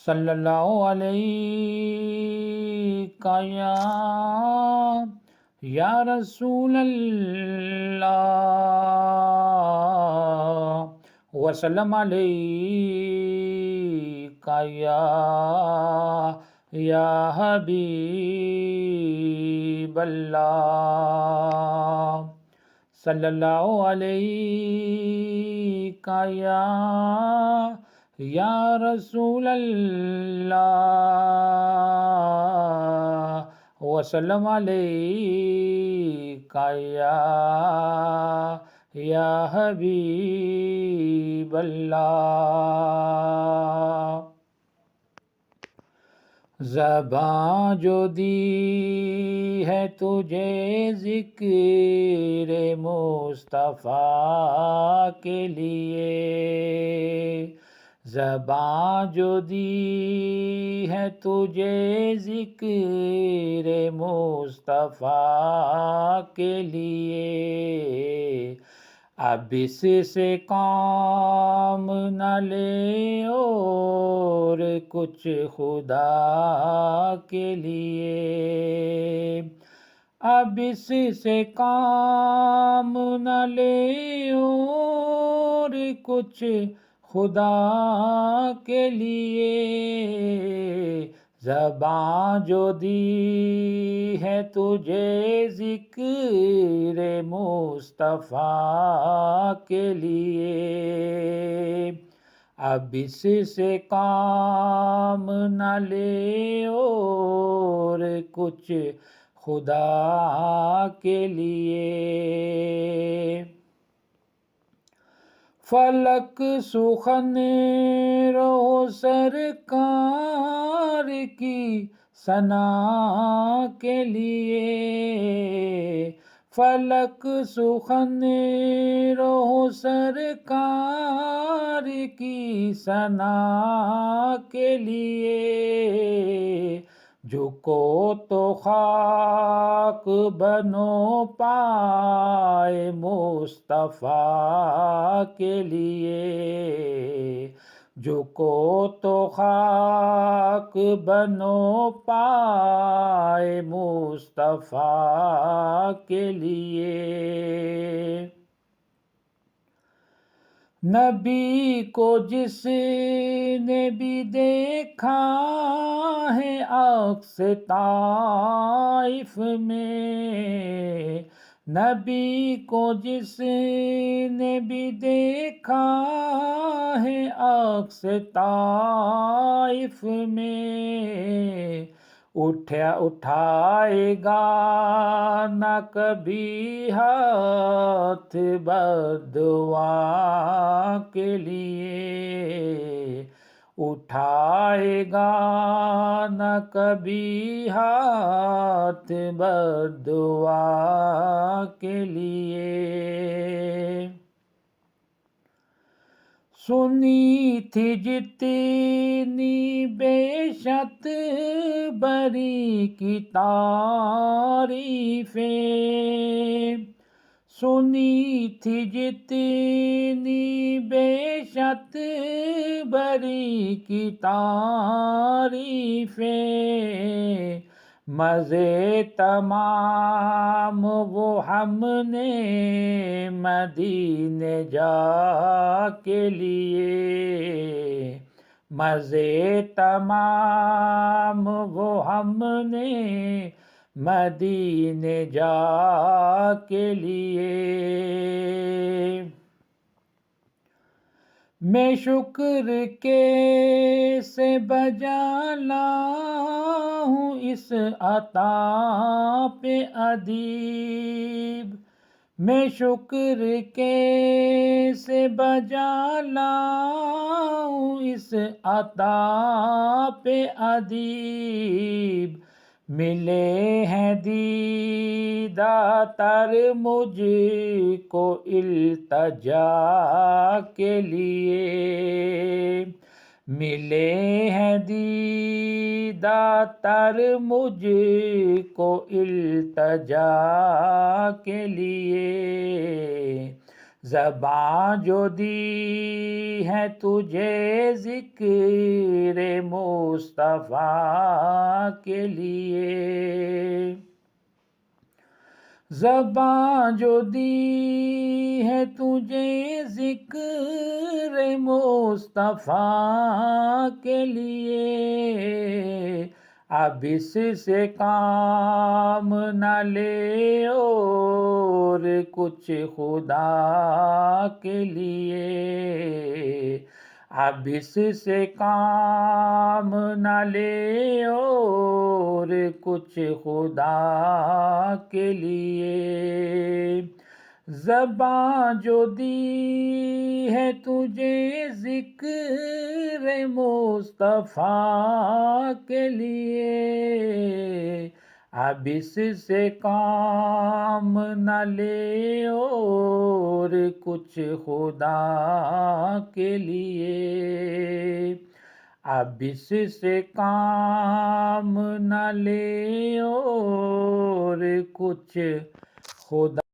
صلی اللہ علیہ یا رسول اللہ وسلم علیہ یا حبیب اللہ صلی اللہ علیہ یا رسول اللہ وسلم علیہ یا حبیب اللہ زباں جو دی ہے تجھے ذکر مصطفیٰ کے لیے زباں جو دی ہے تجھے ذکر مصطفیٰ کے لیے اب اس سے کام نہ لے اور کچھ خدا کے لیے اب اس سے کام نہ لے اور کچھ خدا کے لیے زباں جو دی ہے تجھے ذکر مصطفیٰ کے لیے اب اس سے کام نہ لے اور کچھ خدا کے لیے فلک سخن رو سرکار کی ثنا کے لیے فلک سخن رو سرکار کی ثنا کے لیے جھکو تو خاک بنو پائے مصطفیٰ کے لیے جھکو تو خاک بنو پائے مصطفیٰ کے لیے نبی کو جس نے بھی دیکھا ہے عکس طائف میں نبی کو جس نے بھی دیکھا ہے عکس طائف میں اٹھائے گا نہ کبھی ہاتھ بددعا کے لیے اٹھائے گا نہ کبھی ہاتھ بددعا کے لیے سنی تھی جتنی بے شت بری کی تعریفیں سنی تھی جتنی بے شت بری کی تعریفیں مزے تمام وہ ہم نے مدینے جا کے لیے مزے تمام وہ ہم نے مدینے جا کے لیے میں شکر کے سے بجا لاؤں اس عطا پہ ادیب میں شکر کے سے بجا لاؤں اس عطا پہ ادیب ملے ہیں دیداتر مجھ کو التجا کے لیے ملے ہیں دیداتر مجھ کو التجا کے لیے زباں جو دی ہے تجھے ذکر مصطفیٰ کے لیے، زباں جو دی ہے تجھے ذکر مصطفیٰ کے لیے، اب اس سے کام نہ لے اور کچھ خدا کے لیے، اب اس سے کام نہ لے اور کچھ خدا کے لیے، زباں جو دی ہے تجھے ذکر مصطفیٰ کے لیے، اب اس سے کام نہ لے اور کچھ خدا کے لیے، اب اس سے کام نہ لے اور کچھ خدا